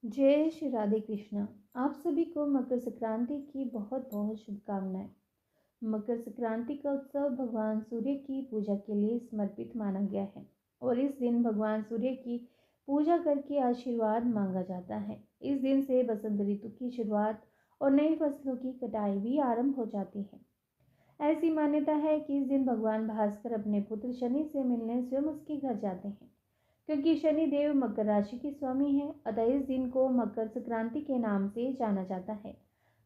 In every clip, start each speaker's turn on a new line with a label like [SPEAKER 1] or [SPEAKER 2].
[SPEAKER 1] जय श्री राधे कृष्णा। आप सभी को मकर संक्रांति की बहुत बहुत शुभकामनाएं। मकर संक्रांति का उत्सव भगवान सूर्य की पूजा के लिए समर्पित माना गया है और इस दिन भगवान सूर्य की पूजा करके आशीर्वाद मांगा जाता है। इस दिन से बसंत ऋतु की शुरुआत और नई फसलों की कटाई भी आरंभ हो जाती है। ऐसी मान्यता है कि इस दिन भगवान भास्कर अपने पुत्र शनि से मिलने स्वयं उसके घर जाते हैं। क्योंकि शनि देव मकर राशि के स्वामी हैं, अतः इस दिन को मकर संक्रांति के नाम से जाना जाता है।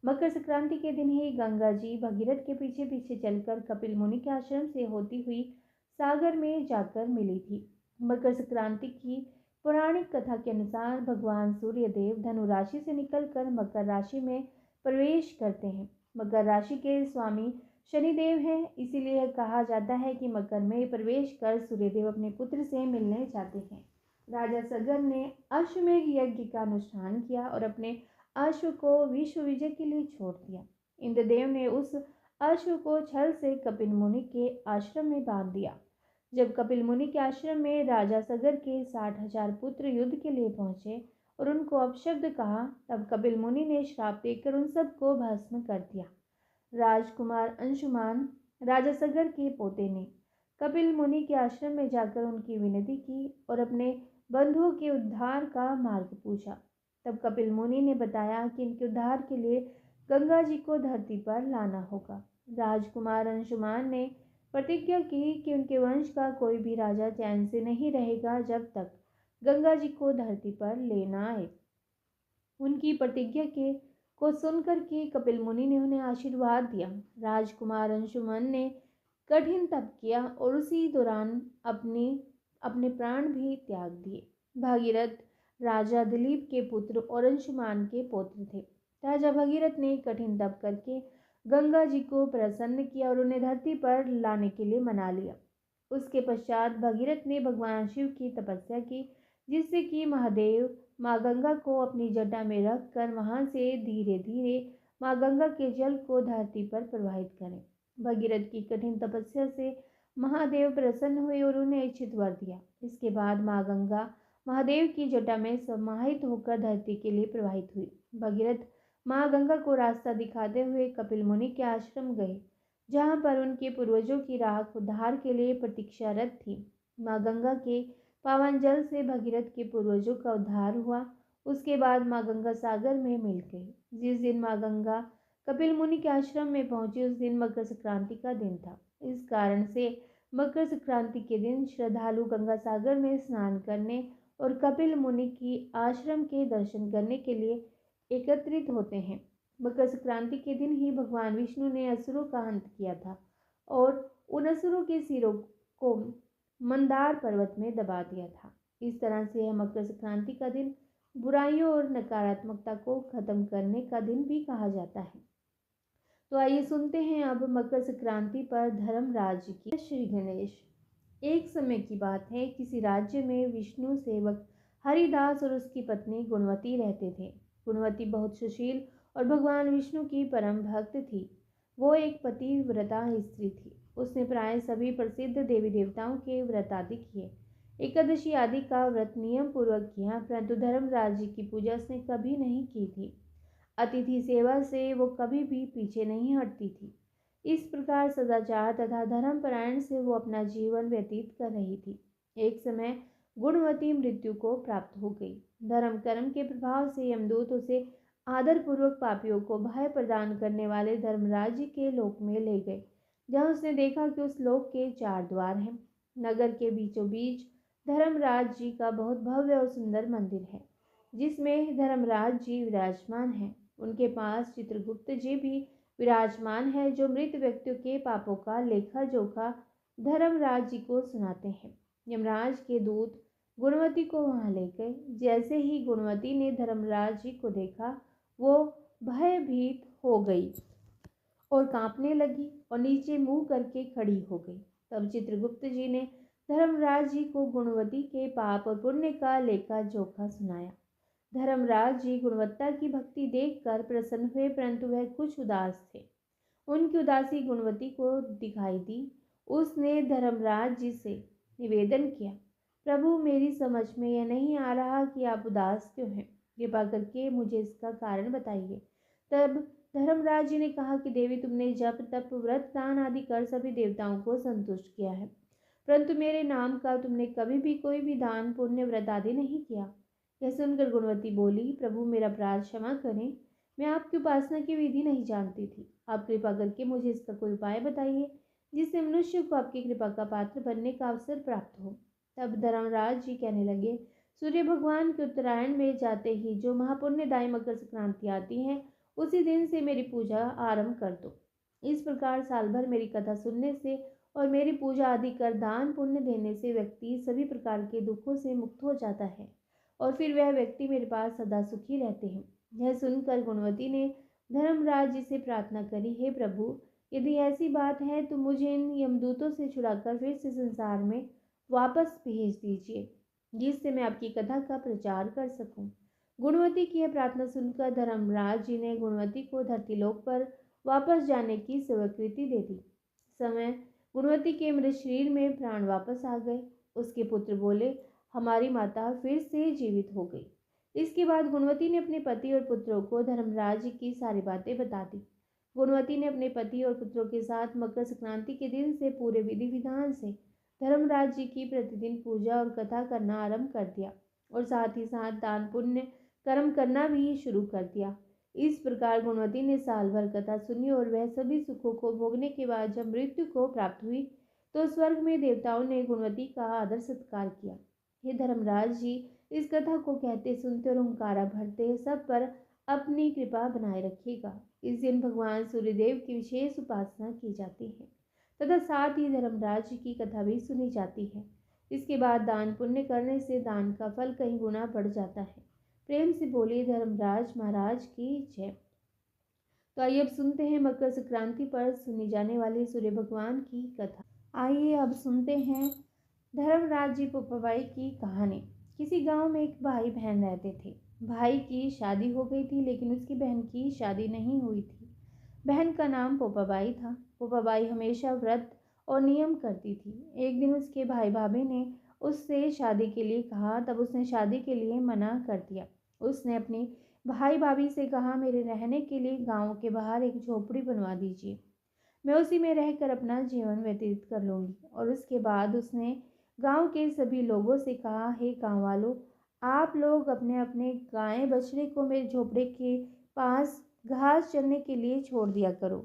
[SPEAKER 1] मकर संक्रांति के दिन ही गंगा जी भगीरथ के पीछे पीछे चलकर कपिल मुनि के आश्रम से होती हुई सागर में जाकर मिली थी। मकर संक्रांति की पौराणिक कथा के अनुसार भगवान सूर्य देव धनु राशि से निकलकर मकर राशि में प्रवेश करते हैं। मकर राशि के स्वामी शनिदेव है, इसीलिए कहा जाता है कि मकर में प्रवेश कर सूर्यदेव अपने पुत्र से मिलने जाते हैं। राजा सगर ने अश्वमेघ यज्ञ का अनुष्ठान किया और अपने अश्व को विश्व विजय के लिए छोड़ दिया। इंद्रदेव ने उस अश्व को छल से कपिल मुनि के आश्रम में बांध दिया। जब कपिल मुनि के आश्रम में राजा सगर के 60,000 पुत्र युद्ध के लिए पहुंचे और उनको अपशब्द कहा, तब कपिल मुनि ने श्राप देकर उन सबको भस्म कर दिया। राजकुमार अंशुमान राजा सगर के पोते ने कपिल मुनि के आश्रम में जाकर उनकी विनती की और अपने बंधुओं के उद्धार का मार्ग पूछा। तब कपिल मुनि ने बताया कि इनके उद्धार के लिए गंगा जी को धरती पर लाना होगा। राजकुमार अंशुमान ने प्रतिज्ञा की कि उनके वंश का कोई भी राजा चैन से नहीं रहेगा जब तक गंगा जी को धरती पर ले न आए। उनकी प्रतिज्ञा के को सुनकर के कपिल मुनि ने उन्हें आशीर्वाद दिया। राजकुमार अंशुमन ने कठिन तप किया और उसी दौरान अपने प्राण भी त्याग दिए। भागीरथ राजा दिलीप के पुत्र और अंशुमान के पौत्र थे। राजा भगीरथ ने कठिन तप करके गंगा जी को प्रसन्न किया और उन्हें धरती पर लाने के लिए मना लिया। उसके पश्चात भगीरथ ने भगवान शिव की तपस्या की, जिससे कि महादेव माँ गंगा को अपनी जटा में रख कर वहां से धीरे धीरे माँ गंगा के जल को धरती पर प्रवाहित करें। भगीरथ की कठिन तपस्या से महादेव प्रसन्न हुए और उन्हें इच्छित वर दिया। इसके बाद माँ गंगा महादेव की जटा में समाहित होकर धरती के लिए प्रवाहित हुई। भगीरथ माँ गंगा को रास्ता दिखाते हुए कपिल मुनि के आश्रम गए, जहाँ पर उनके पूर्वजों की राख उद्धार के लिए प्रतीक्षारत थी। माँ गंगा के पावन जल से भगीरथ के पूर्वजों का उद्धार हुआ। उसके बाद माँ गंगा सागर में मिल गई। जिस दिन माँ गंगा कपिल मुनि के आश्रम में पहुंची, उस दिन मकर संक्रांति का दिन था। इस कारण से मकर संक्रांति के दिन श्रद्धालु गंगा सागर में स्नान करने और कपिल मुनि की आश्रम के दर्शन करने के लिए एकत्रित होते हैं। मकर संक्रांति के दिन ही भगवान विष्णु ने असुरों का अंत किया था और उन असुरों के सिरों को मंदार पर्वत में दबा दिया था। इस तरह से यह मकर संक्रांति का दिन बुराइयों और नकारात्मकता को खत्म करने का दिन भी कहा जाता है। तो आइए सुनते हैं अब मकर संक्रांति पर धर्मराज की। श्री गणेश। एक समय की बात है, किसी राज्य में विष्णु सेवक हरिदास और उसकी पत्नी गुणवती रहते थे। गुणवती बहुत सुशील और भगवान विष्णु की परम भक्त थी। वो एक पतिव्रता स्त्री थी। उसने प्राय सभी प्रसिद्ध देवी देवताओं के व्रत आदि किए, एकादशी आदि का व्रत नियम पूर्वक किया, परंतु धर्मराज जी की पूजा उसने कभी नहीं की थी। अतिथि सेवा से वो कभी भी पीछे नहीं हटती थी। इस प्रकार सदाचार तथा धर्मपरायण से वो अपना जीवन व्यतीत कर रही थी। एक समय गुणवती मृत्यु को प्राप्त हो गई। धर्म कर्म के प्रभाव से यमदूत उसे आदरपूर्वक पापियों को भय प्रदान करने वाले धर्मराज के लोक में ले गए, जहाँ उसने देखा कि उस लोक के 4 द्वार हैं। नगर के बीचों बीच धर्मराज जी का बहुत भव्य और सुंदर मंदिर है, जिसमें धर्मराज जी विराजमान हैं। उनके पास चित्रगुप्त जी भी विराजमान है, जो मृत व्यक्तियों के पापों का लेखा जोखा धर्मराज जी को सुनाते हैं। यमराज के दूत गुणवती को वहां ले गए। जैसे ही गुणवती ने धर्मराज जी को देखा, वो भयभीत हो गई और कांपने लगी और नीचे मुंह करके खड़ी हो गई। तब चित्रगुप्त जी ने धर्मराज जी को गुणवती के पाप और पुण्य का लेखा जोखा सुनाया। धर्मराज जी गुणवत्ता की भक्ति देखकर प्रसन्न हुए, परंतु वह कुछ उदास थे। उनकी उदासी गुणवती को दिखाई दी। उसने धर्मराज जी से निवेदन किया, प्रभु, मेरी समझ में यह नहीं आ रहा कि आप उदास क्यों हैं। कृपा करके मुझे इसका कारण बताइए। तब धर्मराज जी ने कहा कि देवी, तुमने जप तप व्रत दान आदि कर सभी देवताओं को संतुष्ट किया है, परंतु मेरे नाम का तुमने कभी भी कोई भी दान पुण्य व्रत आदि नहीं किया। यह सुनकर गुणवती बोली, प्रभु मेरा अपराध क्षमा करें, मैं आपकी उपासना की विधि नहीं जानती थी। आप कृपा करके मुझे इसका कोई उपाय बताइए जिससे मनुष्य को आपकी कृपा का पात्र बनने का अवसर प्राप्त हो। तब धर्मराज जी कहने लगे, सूर्य भगवान के उत्तरायण में जाते ही जो महापुण्यदायी मकर संक्रांति आती है, उसी दिन से मेरी पूजा आरंभ कर दो। इस प्रकार साल भर मेरी कथा सुनने से और मेरी पूजा आदि कर दान पुण्य देने से व्यक्ति सभी प्रकार के दुखों से मुक्त हो जाता है और फिर वह व्यक्ति मेरे पास सदा सुखी रहते हैं। यह सुनकर गुणवती ने धर्मराज जी से प्रार्थना करी, हे प्रभु, यदि ऐसी बात है तो मुझे इन यमदूतों से छुड़ाकर फिर से संसार में वापस भेज दीजिए, जिससे मैं आपकी कथा का प्रचार कर सकूं। गुणवती की यह प्रार्थना सुनकर धर्मराज जी ने गुणवती को धरतीलोक पर वापस जाने की स्वीकृति दे दी। समय गुणवती के मृत शरीर में प्राण वापस आ गए। उसके पुत्र बोले, हमारी माता फिर से जीवित हो गई। इसके बाद गुणवती ने अपने पति और पुत्रों को धर्मराज जी की सारी बातें बता दी। गुणवती ने अपने पति और पुत्रों के साथ मकर संक्रांति के दिन से पूरे विधि विधान से धर्मराज जी की प्रतिदिन पूजा और कथा करना आरंभ कर दिया और साथ ही साथ दान पुण्य कर्म करना भी शुरू कर दिया। इस प्रकार गुणवती ने साल भर कथा सुनी और वह सभी सुखों को भोगने के बाद जब मृत्यु को प्राप्त हुई तो स्वर्ग में देवताओं ने गुणवती का आदर सत्कार किया। हे धर्मराज जी, इस कथा को कहते सुनते और हुंकारा भरते सब पर अपनी कृपा बनाए रखिएगा। इस दिन भगवान सूर्यदेव की विशेष उपासना की जाती है तथा साथ ही धर्मराज की कथा भी सुनी जाती है। इसके बाद दान पुण्य करने से दान का फल कई गुना बढ़ जाता है। प्रेम से बोलिए धर्मराज महाराज की जय। तो आइए अब सुनते हैं मकर संक्रांति पर सुनी जाने वाली सूर्य भगवान की कथा। आइए अब सुनते हैं धर्मराज जी पोपाबाई की कहानी। किसी गांव में एक भाई बहन रहते थे। भाई की शादी हो गई थी लेकिन उसकी बहन की शादी नहीं हुई थी। बहन का नाम पोपाबाई था। पोपाबाई हमेशा व्रत और नियम करती थी। एक दिन उसके भाई भाभी ने उससे शादी के लिए कहा, तब उसने शादी के लिए मना कर दिया। उसने अपनी भाई भाभी से कहा, मेरे रहने के लिए गांव के बाहर एक झोपड़ी बनवा दीजिए, मैं उसी में रहकर अपना जीवन व्यतीत कर लूँगी। और उसके बाद उसने गांव के सभी लोगों से कहा, हे गांव वालों, आप लोग अपने अपने गाय बछड़े को मेरे झोपड़े के पास घास चरने के लिए छोड़ दिया करो।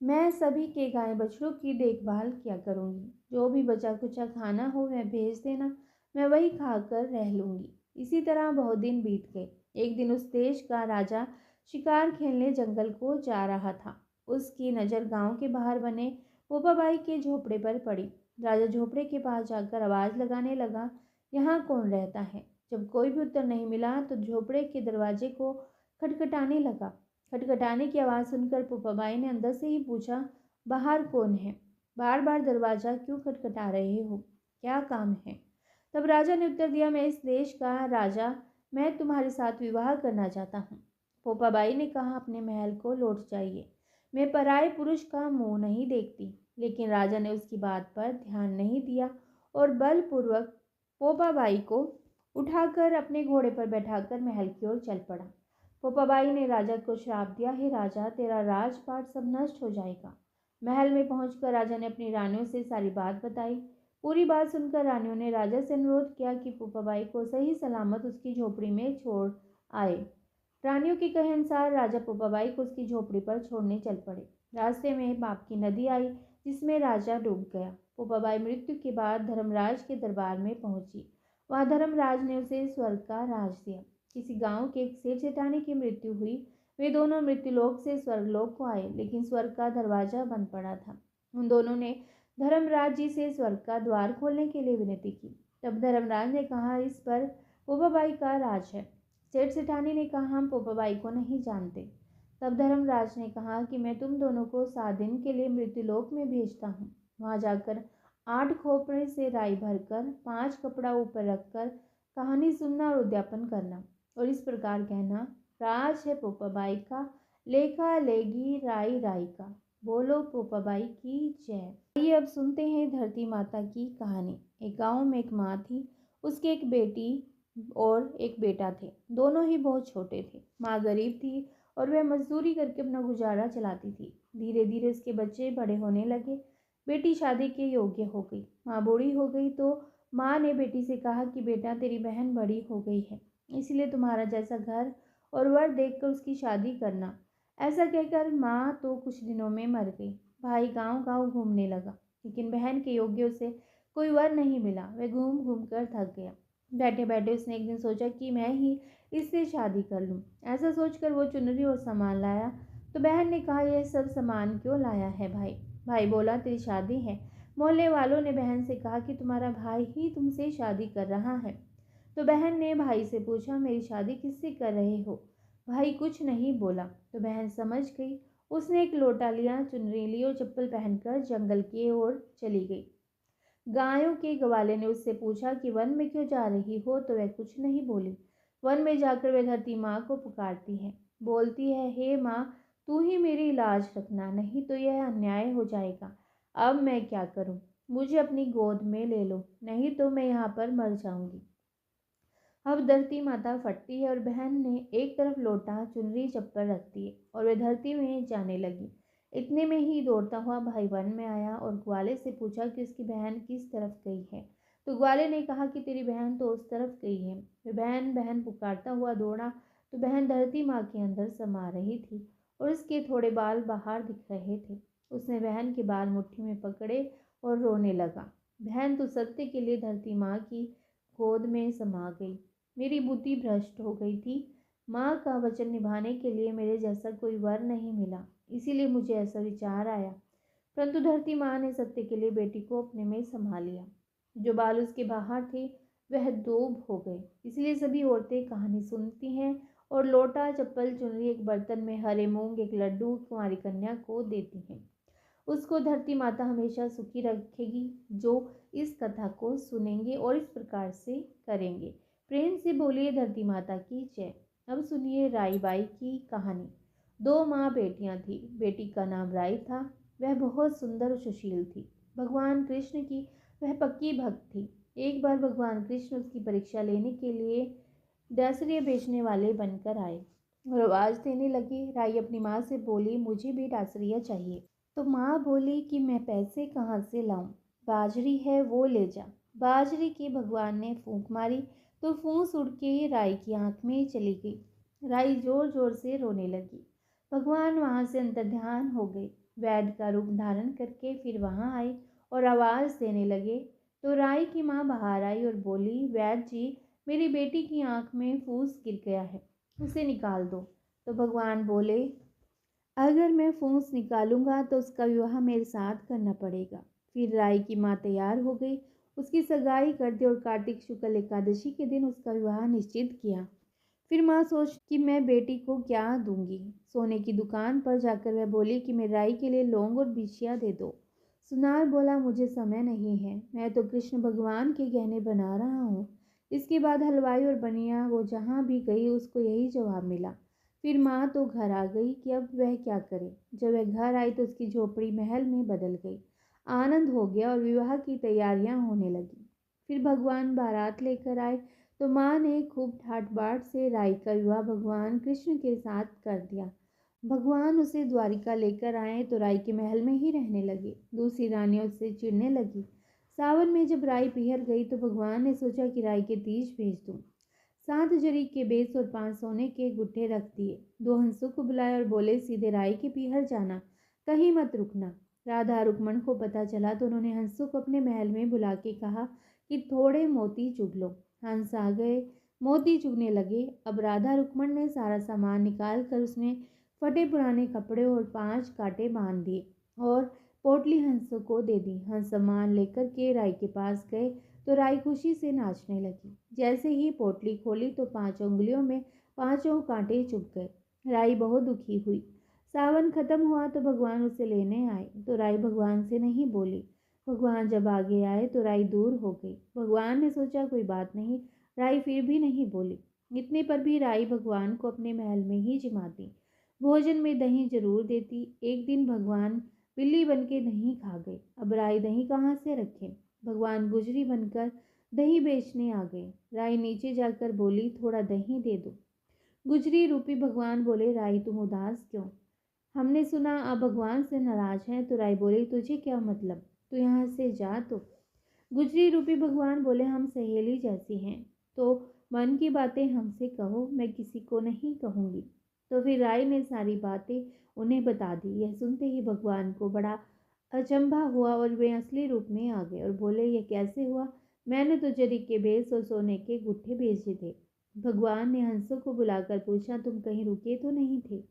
[SPEAKER 1] मैं सभी के गाय बछड़ों की देखभाल किया करूँगी। जो भी बचा कुचा खाना हो वह भेज देना, मैं वही खाकर रह लूँगी। इसी तरह बहुत दिन बीत गए। एक दिन उस देश का राजा शिकार खेलने जंगल को जा रहा था। उसकी नज़र गांव के बाहर बने पोपाबाई के झोपड़े पर पड़ी। राजा झोपड़े के पास जाकर आवाज़ लगाने लगा, यहाँ कौन रहता है? जब कोई भी उत्तर नहीं मिला तो झोपड़े के दरवाजे को खटखटाने लगा। खटखटाने की आवाज़ सुनकर पोपाबाई ने अंदर से ही पूछा, बाहर कौन है? बार बार दरवाज़ा क्यों खटखटा रहे हो? क्या काम है? तब राजा ने उत्तर दिया, मैं इस देश का राजा, मैं तुम्हारे साथ विवाह करना चाहता हूँ। पोपाबाई ने कहा, अपने महल को लौट जाइए, मैं पराये पुरुष का मुंह नहीं देखती। लेकिन राजा ने उसकी बात पर ध्यान नहीं दिया और बलपूर्वक पोपाबाई को उठाकर अपने घोड़े पर बैठाकर महल की ओर चल पड़ा। पोपाबाई ने राजा को श्राप दिया, हे राजा, तेरा राजपाट सब नष्ट हो जाएगा। महल में पहुंचकर राजा ने अपनी रानियों से सारी बात बताई। पूरी बात सुनकर रानियों ने राजा से अनुरोध किया कि पोपाबाई को सही सलामत उसकी झोपड़ी में छोड़ आए। रानियों के कहे अनुसार राजा पोपाबाई को उसकी झोपड़ी पर छोड़ने चल पड़े। रास्ते में पाप की नदी आई जिसमें राजा डूब गया। पोपाबाई मृत्यु के बाद धर्मराज के दरबार में पहुंची। वहां धर्मराज ने उसे स्वर्ग का राज दिया। किसी गांव के एक सेठ सेठानी की मृत्यु हुई। वे दोनों मृत्युलोक से स्वर्गलोक को आए, लेकिन स्वर्ग का दरवाजा बंद पड़ा था। उन दोनों ने धर्मराज जी से स्वर्ग का द्वार खोलने के लिए विनती की। तब धर्मराज ने कहा, इस पर पोपाबाई का राज है। सेठ सेठानी ने कहा, हम पोपाबाई को नहीं जानते। तब धर्मराज ने कहा कि मैं तुम दोनों को 7 दिन के लिए मृत्युलोक में भेजता हूँ। वहां जाकर 8 खोपड़े से राई भरकर 5 कपड़ा ऊपर रखकर कहानी सुनना और उद्यापन करना और इस प्रकार कहना, राज है पोपाबाई का, लेखा लेगी राई राई का। बोलो पोपाबाई की जय। आइए अब सुनते हैं धरती माता की कहानी। एक गांव में एक माँ थी। उसकी एक बेटी और एक बेटा थे। दोनों ही बहुत छोटे थे। माँ गरीब थी और वह मजदूरी करके अपना गुजारा चलाती थी। धीरे धीरे उसके बच्चे बड़े होने लगे। बेटी शादी के योग्य हो गई। माँ बूढ़ी हो गई तो माँ ने बेटी से कहा कि बेटा, तेरी बहन बड़ी हो गई है, इसलिए तुम्हारा जैसा घर और वर देखकर उसकी शादी करना। ऐसा कहकर माँ तो कुछ दिनों में मर गई। भाई गांव गांव घूमने लगा, लेकिन बहन के योग्य उसे कोई वर नहीं मिला। वह घूम घूम कर थक गया। बैठे बैठे उसने एक दिन सोचा कि मैं ही इससे शादी कर लूं। ऐसा सोचकर वो चुनरी और सामान लाया। तो बहन ने कहा, यह सब सामान क्यों लाया है भाई? भाई बोला, तेरी शादी है। मोहल्ले वालों ने बहन से कहा कि तुम्हारा भाई ही तुमसे शादी कर रहा है। तो बहन ने भाई से पूछा, मेरी शादी किससे कर रहे हो? भाई कुछ नहीं बोला। तो बहन समझ गई। उसने एक लोटा लिया, चुनरी ली और चप्पल पहनकर जंगल की ओर चली गई। गायों के ग्वाले ने उससे पूछा कि वन में क्यों जा रही हो? तो वह कुछ नहीं बोली। वन में जाकर वह धरती माँ को पुकारती है। बोलती है, हे माँ, तू ही मेरी इलाज रखना, नहीं तो यह अन्याय हो जाएगा। अब मैं क्या करूँ? मुझे अपनी गोद में ले लो, नहीं तो मैं यहाँ पर मर जाऊंगी। अब धरती माता फटती है और बहन ने एक तरफ लोटा, चुनरी, चप्पल रख दिए और वे धरती में जाने लगी। इतने में ही दौड़ता हुआ भाई वन में आया और ग्वाले से पूछा कि उसकी बहन किस तरफ गई है। तो ग्वाले ने कहा कि तेरी बहन तो उस तरफ गई है। वे बहन बहन पुकारता हुआ दौड़ा तो बहन धरती माँ के अंदर समा रही थी और उसके थोड़े बाल बाहर दिख रहे थे। उसने बहन के बाल मुट्ठी में पकड़े और रोने लगा। बहन तो सत्य के लिए धरती माँ की गोद में समा गई। मेरी बुद्धि भ्रष्ट हो गई थी। माँ का वचन निभाने के लिए मेरे जैसा कोई वर नहीं मिला, इसीलिए मुझे ऐसा विचार आया। परंतु धरती माँ ने सत्य के लिए बेटी को अपने में संभाल लिया। जो बाल उसके बाहर थे वह दूब हो गए। इसलिए सभी औरतें कहानी सुनती हैं और लोटा, चप्पल, चुनरी एक बर्तन में हरे मूंग, एक लड्डू कुंवारी कन्या को देती हैं। उसको धरती माता हमेशा सुखी रखेगी जो इस कथा को सुनेंगे और इस प्रकार से करेंगे। प्रेम से बोलिए धरती माता की जय। अब सुनिए राई बाई की कहानी। दो माँ बेटियां थी। बेटी का नाम राई था। वह बहुत सुंदर और सुशील थी। भगवान कृष्ण की वह पक्की भक्त थी। एक बार भगवान कृष्ण उसकी परीक्षा लेने के लिए डासरिया बेचने वाले बनकर आए और आवाज देने लगे। राई अपनी माँ से बोली, मुझे भी डासरिया चाहिए। तो माँ बोली कि मैं पैसे कहाँ से लाऊं? बाजरी है वो ले जा। बाजरी की भगवान ने फूंक मारी तो फूंस उड़ के राई की आंख में चली गई। राई जोर जोर से रोने लगी। भगवान वहां से अंतर्ध्यान हो गए। वैद्य का रूप धारण करके फिर वहां आए और आवाज देने लगे। तो राई की माँ बाहर आई और बोली, वैद्य जी, मेरी बेटी की आंख में फूस गिर गया है, उसे निकाल दो। तो भगवान बोले, अगर मैं फूंस निकालूंगा तो उसका विवाह मेरे साथ करना पड़ेगा। फिर राई की माँ तैयार हो गई। उसकी सगाई कर दी और कार्तिक शुक्ल एकादशी के दिन उसका विवाह निश्चित किया। फिर माँ सोच कि मैं बेटी को क्या दूंगी। सोने की दुकान पर जाकर वह बोली कि मेरे राई के लिए लौंग और बिछिया दे दो। सुनार बोला, मुझे समय नहीं है, मैं तो कृष्ण भगवान के गहने बना रहा हूँ। इसके बाद हलवाई और बनिया वो जहाँ भी गई उसको यही जवाब मिला। फिर माँ तो घर आ गई कि अब वह क्या करे। जब वह घर आई तो उसकी झोपड़ी महल में बदल गई। आनंद हो गया और विवाह की तैयारियां होने लगी। फिर भगवान बारात लेकर आए तो माँ ने खूब ठाट बाट से राई का विवाह भगवान कृष्ण के साथ कर दिया। भगवान उसे द्वारिका लेकर आए तो राई के महल में ही रहने लगे। दूसरी रानियां उससे चिढ़ने लगी। सावन में जब राई पिहर गई तो भगवान ने सोचा कि राई के तीज भेज दूं। 7 जरी के बेच और 5 सोने के गुट्ठे रख दिए। 2 हंसों को बुलाए और बोले, सीधे राई के पीहर जाना, कहीं मत रुकना। राधा रुक्मण को पता चला तो उन्होंने हंसों को अपने महल में बुला के कहा कि थोड़े मोती चुग लो। हंस आ गए, मोती चुगने लगे। अब राधा रुक्मण ने सारा सामान निकाल कर उसमें फटे पुराने कपड़े और 5 कांटे बांध दिए और पोटली हंसों को दे दी। हंस सामान लेकर के राई के पास गए तो राई खुशी से नाचने लगी। जैसे ही पोटली खोली तो 5 उंगलियों में 5 कांटे चुभ गए। राई बहुत दुखी हुई। सावन खत्म हुआ तो भगवान उसे लेने आए तो राई भगवान से नहीं बोली। भगवान जब आगे आए तो राई दूर हो गई। भगवान ने सोचा कोई बात नहीं, राई फिर भी नहीं बोली। इतने पर भी राई भगवान को अपने महल में ही जिमाती। भोजन में दही जरूर देती। एक दिन भगवान बिल्ली बन के दही खा गए। अब राई दही कहाँ से रखे? भगवान गुजरी बनकर दही बेचने आ गए। राई नीचे जाकर बोली, थोड़ा दही दे दो। गुजरी रूपी भगवान बोले, राई तुम उदास क्यों? हमने सुना आप भगवान से नाराज हैं। तो राई बोली, तुझे क्या मतलब, तू यहाँ से जा। तो गुजरी रूपी भगवान बोले, हम सहेली जैसी हैं, तो मन की बातें हमसे कहो, मैं किसी को नहीं कहूँगी। तो फिर राय ने सारी बातें उन्हें बता दी। यह सुनते ही भगवान को बड़ा अचंभा हुआ और वे असली रूप में आ गए और बोले, यह कैसे हुआ? मैंने तो जरी के बेस और सोने के गुट्ठे भेजे थे। भगवान ने हंसों को बुलाकर पूछा, तुम कहीं रुके तो नहीं थे?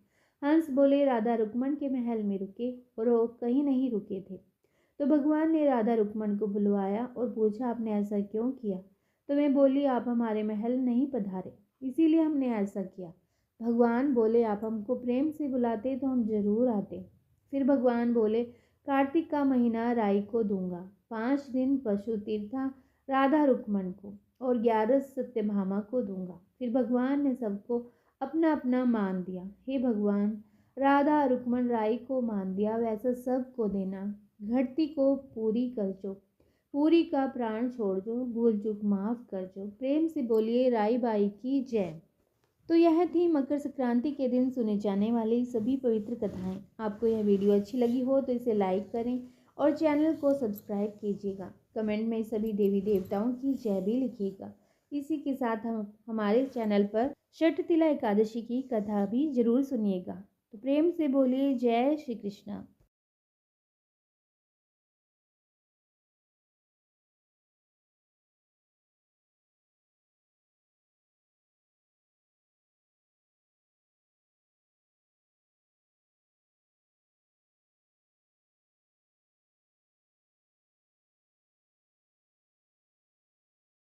[SPEAKER 1] हंस बोले, राधा रुक्मण के महल में रुके, और वो कहीं नहीं रुके थे। तो भगवान ने राधा रुक्मण को बुलवाया और पूछा, आपने ऐसा क्यों किया? तो मैं बोली, आप हमारे महल नहीं पधारे, इसीलिए हमने ऐसा किया। भगवान बोले, आप हमको प्रेम से बुलाते तो हम जरूर आते। फिर भगवान बोले, कार्तिक का महीना राई को दूंगा, 5 दिन पशु तीर्था राधा रुक्मण को, और 11 सत्यभामा को दूंगा। फिर भगवान ने सबको अपना अपना मान दिया। हे भगवान, राधा रुक्मण राई को मान दिया, वैसा सबको देना। घटती को पूरी कर जो, पूरी का प्राण छोड़ जो, भूल चूक माफ कर जो। प्रेम से बोलिए राई बाई की जय। तो यह थी मकर संक्रांति के दिन सुने जाने वाली सभी पवित्र कथाएं। आपको यह वीडियो अच्छी लगी हो तो इसे लाइक करें और चैनल को सब्सक्राइब कीजिएगा। कमेंट में सभी देवी देवताओं की जय भी लिखिएगा। इसी के साथ हम हमारे चैनल पर षठतिला एकादशी की कथा भी जरूर सुनिएगा। तो प्रेम से बोलिए जय श्री कृष्णा।